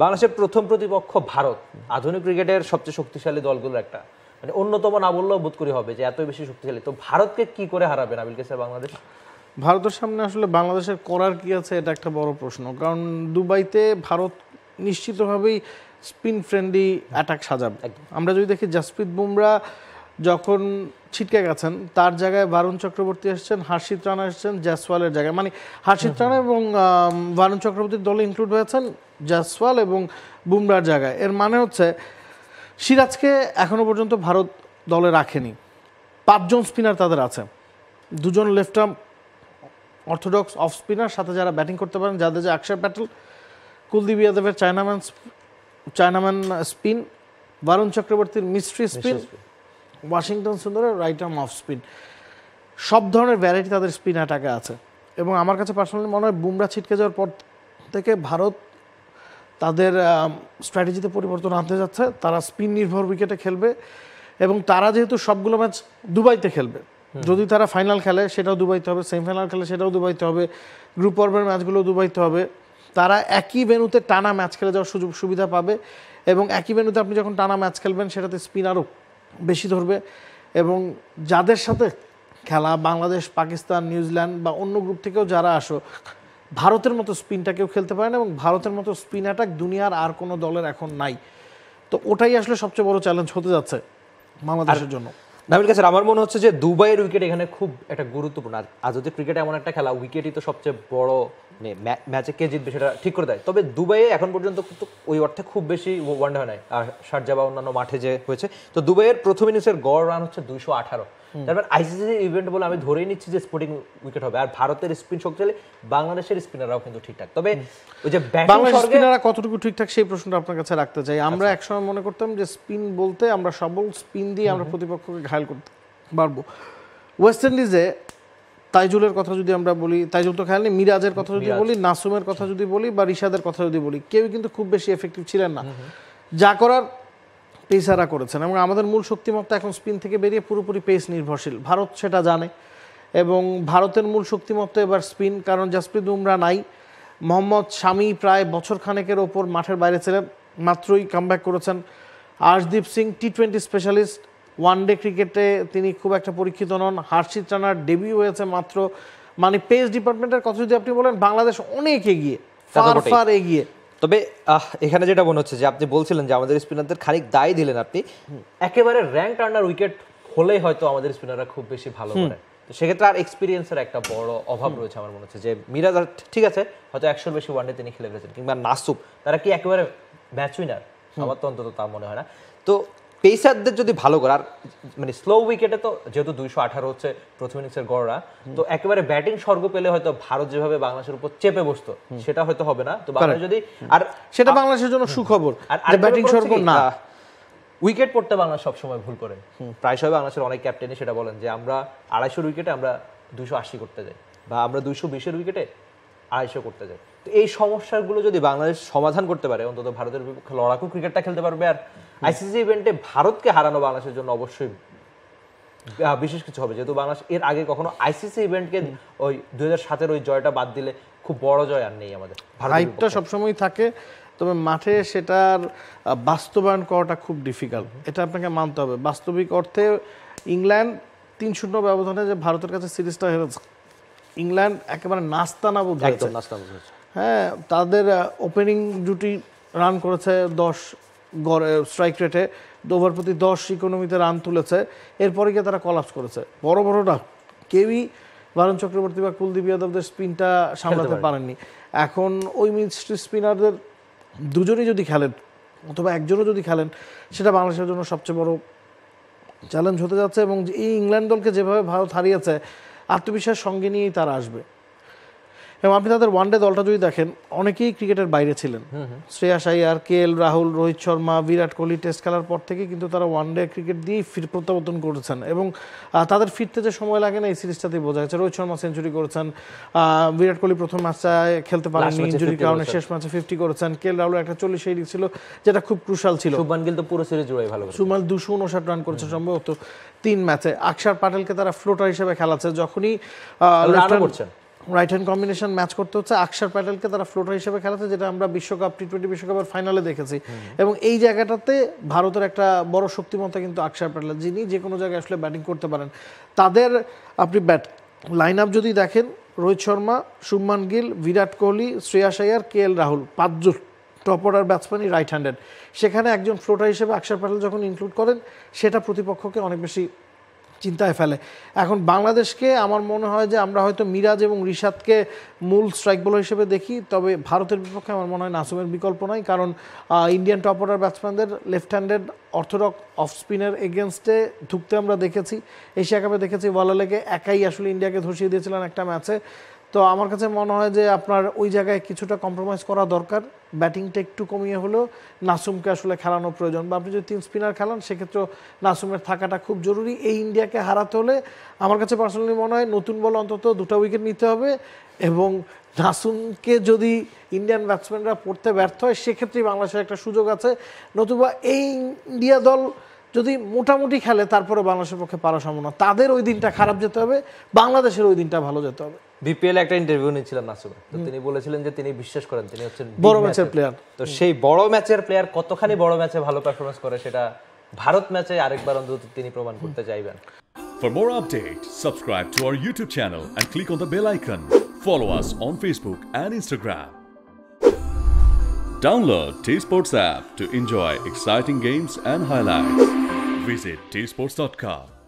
বাংলাদেশের প্রথম প্রতিপক্ষ ভারত, আধুনিক ক্রিকেটের সবচেয়ে শক্তিশালী দলগুলোর একটা, মানে অন্যতম না বললেও বোধ করি হবে যে এত বেশি শক্তিশালী। তো ভারতকে কি করে হারাবে নাবিল কাসের বাংলাদেশ? ভারতের সামনে আসলে বাংলাদেশের করার কি আছে এটা একটা বড় প্রশ্ন, কারণ দুবাইতে ভারত নিশ্চিতভাবেই স্পিন ফ্রেন্ডলি অ্যাটাক সাজাবে। আমরা যদি দেখি জাসপ্রীত বুমরা যখন ছিটকে গেছেন, তার জায়গায় বারুণ চক্রবর্তী এসেছেন, হর্ষিত রানা এসেছেন জয়সওয়ালের জায়গায়, মানে হর্ষিত রানা এবং বারুণ চক্রবর্তীর দলে ইনক্লুড হয়েছেন জয়সওয়াল এবং বুমরার জায়গায়। এর মানে হচ্ছে সিরাজকে এখনো পর্যন্ত ভারত দলে রাখেনি। 5 জন স্পিনার তাদের আছে, 2 জন left arm orthodox off spinner, সাথে যারা ব্যাটিং করতে পারেন, যাদের যে অক্ষর প্যাটেল, কুলদীপ যাদবের চায়নাম্যান স্পিন, বারুণ চক্রবর্তীর মিস্ট্রি স্পিন, ওয়াশিংটন সুন্দরের রাইট আর্ম অফ স্পিন। সব ধরনের ভ্যারাইটি তাদের স্পিন অ্যাটাকে আছে। এবং আমার কাছে পার্সোনালি মনে হয় বুমরা ছিটকে যাওয়ার পর থেকে ভারত তাদের স্ট্র্যাটেজিতে পরিবর্তন আনতে যাচ্ছে। তারা স্পিন নির্ভর উইকেটে খেলবে এবং তারা যেহেতু সবগুলো ম্যাচ দুবাইতে খেলবে, যদি তারা ফাইনাল খেলে সেটাও দুবাইতে হবে, সেমিফাইনাল খেলে সেটাও দুবাইতে হবে, গ্রুপ পর্বের ম্যাচগুলো দুবাইতে হবে। তারা একই ভেন্যুতে টানা ম্যাচ খেলে যাওয়ার সুযোগ সুবিধা পাবে এবং একই ভেন্যুতে আপনি যখন টানা ম্যাচ খেলবেন সেটাতে স্পিন আরও বেশি ধরবে। এবং যাদের সাথে খেলা বাংলাদেশ, পাকিস্তান, নিউজিল্যান্ড বা অন্য গ্রুপ থেকেও যারা আসো, ভারতের মতো স্পিনটা কেউ খেলতে পারে না এবং ভারতের মতো স্পিন অ্যাটাক দুনিয়ার আর কোনো দলের এখন নাই। তো ওটাই আসলে সবচেয়ে বড় চ্যালেঞ্জ হতে যাচ্ছে বাংলাদেশের জন্য। নাবিল কাসের, আমার মনে হচ্ছে যে দুবাইয়ের উইকেট এখানে খুব একটা গুরুত্বপূর্ণ। আর যদি ক্রিকেট এমন একটা খেলা, উইকেটই তো সবচেয়ে বড়, ম্যাচে কে জিতবে সেটা ঠিক করে দেয়। তবে দুবাইয়ে এখন পর্যন্ত ওই অর্থে খুব বেশি ওয়ানডে হয় নাই, আর শারজাহ বা অন্যান্য মাঠে যে হয়েছে। তো দুবাইয়ের প্রথম ইনিংসের গড় রান হচ্ছে 218। তারপর আইসিসি ইভেন্ট বলে আমি ধরেই নিচ্ছি যে স্পোর্টিং উইকেট হবে। আর ভারতের স্পিন শক্তিশালী, বাংলাদেশের স্পিনাররাও কিন্তু ঠিকঠাক। তবে ওই যে বাংলাদেশের স্পিনাররা কতটুকু ঠিকঠাক সেই প্রশ্নটা আপনার কাছে রাখতে চাই। আমরা একসময় মনে করতাম যে স্পিন বলতে আমরা সবল স্পিন দিয়ে আমরা প্রতিপক্ষকে ঘায়েল করতে পারবো। ওয়েস্ট ইন্ডিজে তাইজুলের কথা যদি আমরা বলি, তাইজুল তো খেলেনি, মিরাজের কথা যদি বলি, নাসুমের কথা যদি বলি বা রিশাদের কথা যদি বলি, কেউই কিন্তু খুব বেশি এফেক্টিভ ছিলেন না। যা করার পেসাররা করেছেন এবং আমাদের মূল শক্তিমত্তা এখন স্পিন থেকে বেরিয়ে পুরোপুরি পেস নির্ভরশীল। ভারত সেটা জানে এবং ভারতের মূল শক্তিমত্তা এবার স্পিন, কারণ জাসপ্রীত বুমরা নাই। মোহাম্মদ শামি প্রায় বছর খানেকের ওপর মাঠের বাইরে ছিলেন, মাত্রই কামব্যাক করেছেন। আর্শদীপ সিং টি-20 স্পেশালিস্ট, ওয়ানডে ক্রিকেটে তিনি খুব একটা পরীক্ষিত নন। হর্ষিত রানার ডেবিউ হয়েছে মাত্র। মানে পেস ডিপার্টমেন্টের কথা যদি আপনি বলেন, বাংলাদেশ অনেক এগিয়ে, ফার এগিয়ে। তবে এখানে যেটা মনে হচ্ছে যে আপনি বলছিলেন যে আমাদের স্পিনারদের খানিক দায় দিলেন আপনি, একেবারে র্যাঙ্ক টার্নার উইকেট হলেই হয়তো আমাদের স্পিনাররা খুব বেশি ভালো করে। তো সেক্ষেত্রে আর এক্সপিরিয়েন্সের একটা বড় অভাব রয়েছে আমার মনে হচ্ছে। যে মিরাজ ঠিক আছে, হয়তো 100-র বেশি ওয়ানডে তিনি খেলে ফেলেছেন, কিংবা নাসুম, তারা কি একেবারে ম্যাচ উইনার? আমার তো অন্তত তা মনে হয় না। তো পেসারদের যদি ভালো করে, আর মানে স্লো উইকেটে তো যেহেতু 218 হচ্ছে প্রথম ইনিংসের গড়রা, তো একেবারে ব্যাটিং স্বর্গ পেলে হয়তো ভারত যেভাবে বাংলাদেশের উপর চেপে বসতো সেটা হয়তো হবে না। তো বাংলাদেশ যদি, আর সেটা বাংলাদেশের জন্য সুখবর, আর ব্যাটিং স্বর্গ না, উইকেট পড়তে বাংলাদেশ সবসময় ভুল করে। প্রায়শই বাংলাদেশের অনেক ক্যাপ্টেনই সেটা বলেন যে আমরা 250 উইকেটে আমরা 280 করতে যাই, বা আমরা 220 উইকেটে 250 করতে যাই। তো এই সমস্যাগুলো যদি বাংলাদেশ সমাধান করতে পারে, অন্তত ভারতের বিপক্ষে লড়াকু ক্রিকেটটা খেলতে পারবে। আর আইসিসি ইভেন্টে ভারতকে হারানো বাংলাদেশের জন্য অবশ্যই বিশেষ কিছু হবে, যেহেতু বাংলাদেশ এর আগে কখনো আইসিসি ইভেন্টকে ওই 2007-এর ওই জয়টা বাদ দিলে খুব বড় জয় আর নেই আমাদের। হাইপটা সবসময় থাকে, তবে মাঠে সেটার বাস্তবায়ন করাটা খুব ডিফিকাল্ট, এটা আপনাকে মানতে হবে। বাস্তবিক অর্থে ইংল্যান্ড 3-0 ব্যবধানে যে ভারতের কাছে সিরিজটা হেরেছে, ইংল্যান্ড একেবারে নাস্তানা বুঝেছে। হ্যাঁ, তাদের ওপেনিং জুটি রান করেছে 10 গড়ে স্ট্রাইক রেটে, ওভার প্রতি 10 ইকোনমিতে রান তুলেছে। এরপরে গিয়ে তারা কলাপস করেছে। বড়টা কেউই বারুণ চক্রবর্তী বা কুলদীপ যাদবদের স্পিনটা সামলাতে পারেননি। এখন ওই মিস্ট্রি স্পিনারদের দুজনই যদি খেলেন অথবা একজনও যদি খেলেন, সেটা বাংলাদেশের জন্য সবচেয়ে বড় চ্যালেঞ্জ হতে যাচ্ছে। এবং এই ইংল্যান্ড দলকে যেভাবে ভারত হারিয়েছে, আত্মবিশ্বাস সঙ্গে নিয়েই তারা আসবে। এবং আপনি তাদের ওয়ানডে দলটা যদি দেখেন, অনেকেই ক্রিকেটের বাইরে ছিলেন। শ্রেয়াস আইয়ার, KL রাহুল, রোহিত শর্মা, বিরাট কোহলি টেস্ট খেলার পর থেকে কিন্তু তারা ওয়ানডে ক্রিকেট দিয়েই প্রত্যাবর্তন করেছেন এবং তাদের ফিরতে যে সময় লাগে না এই সিরিজটাতেই বোঝা গেছে। রোহিত শর্মা সেঞ্চুরি করেছেন, বিরাট কোহলি প্রথম ম্যাচটায় খেলতে পারেননি ইনজুরির কারণে, শেষ ম্যাচে 50 করেছেন। KL রাহুলের একটা 40 ইনিংস ছিল যেটা খুব ক্রুশাল ছিল। শুভমান গিল তো পুরো সিরিজ জুড়েই ভালো, শুভমান 259 রান করেছে সম্ভবত 3 ম্যাচে। অক্ষর প্যাটেলকে তারা ফ্লোটার হিসেবে খেলাচ্ছে, যখনই রান করছেন রাইট হ্যান্ড কম্বিনেশন ম্যাচ করতে হচ্ছে। আকসার প্যাটেলকে তারা ফ্লোটার হিসেবে খেলাতে, যেটা আমরা বিশ্বকাপ টি-20 বিশ্বকাপের ফাইনালে দেখেছি। এবং এই জায়গাটাতে ভারতের একটা বড় শক্তিমত্তা কিন্তু আকসার প্যাটেল, যিনি যে কোনো জায়গায় আসলে ব্যাটিং করতে পারেন। তাদের আপনি লাইন আপ যদি দেখেন, রোহিত শর্মা, শুভমান গিল, বিরাট কোহলি, শ্রেয়াস আয়ার, KL রাহুল, 5 জন টপ অর্ডার ব্যাটসম্যানই রাইট হ্যান্ডেড। সেখানে একজন ফ্লোটার হিসেবে আকসার প্যাটেল যখন ইনক্লুড করেন, সেটা প্রতিপক্ষকে অনেক বেশি চিন্তায় ফেলে। এখন বাংলাদেশকে আমার মনে হয় যে আমরা হয়তো মিরাজ এবং রিশাদকে মূল স্ট্রাইক বোলার হিসেবে দেখি, তবে ভারতের বিপক্ষে আমার মনে হয় নাসুমের বিকল্প নাই। কারণ ইন্ডিয়ান টপ অর্ডার ব্যাটসম্যানদের লেফট হ্যান্ডেড অর্থোডক্স অফ স্পিনের এগেনস্টে ঢুকতে আমরা দেখেছি, এশিয়া কাপে দেখেছি, ওয়ালালেকে একাই আসলে ইন্ডিয়াকে ধসিয়ে দিয়েছিলেন একটা ম্যাচে। তো আমার কাছে মনে হয় যে আপনার ওই জায়গায় কিছুটা কম্প্রোমাইজ করা দরকার, ব্যাটিংটা একটু কমিয়ে হলেও নাসুমকে আসলে খেলানো প্রয়োজন। বা আপনি যদি 3 স্পিনার খেলান, সেক্ষেত্রে নাসুমের থাকাটা খুব জরুরি। এই ইন্ডিয়াকে হারাতে হলে আমার কাছে পার্সোনালি মনে হয় নতুন বল অন্তত 2টা উইকেট নিতে হবে, এবং নাসুমকে যদি ইন্ডিয়ান ব্যাটসম্যানরা পড়তে ব্যর্থ হয়, সেক্ষেত্রেই বাংলাদেশের একটা সুযোগ আছে। নতুবা এই ইন্ডিয়া দল যদি মোটামুটি খেলে, তারপরে বাংলাদেশের পক্ষে পারা সম্ভব না। তাদের ওই দিনটা খারাপ যেতে হবে, বাংলাদেশের ওই দিনটা ভালো যেতে হবে। বিপিএল একটা ইন্টারভিউ নিয়েছিলাম নাসুমের, তো তিনি বলেছিলেন যে তিনি বিশ্বাস করেন তিনি হচ্ছেন বড় ম্যাচের প্লেয়ার। তো সেই বড় ম্যাচের প্লেয়ার কতখানি বড় ম্যাচে ভালো পারফরমেন্স করে, সেটা ভারত ম্যাচে আরেকবার অন্তত তিনি প্রমাণ করতে চাইবেন। For more updates, subscribe to our YouTube channel and click on the bell icon. Follow us on Facebook and Instagram. Download T Sports app to enjoy exciting games and highlights. Visit tsports.com.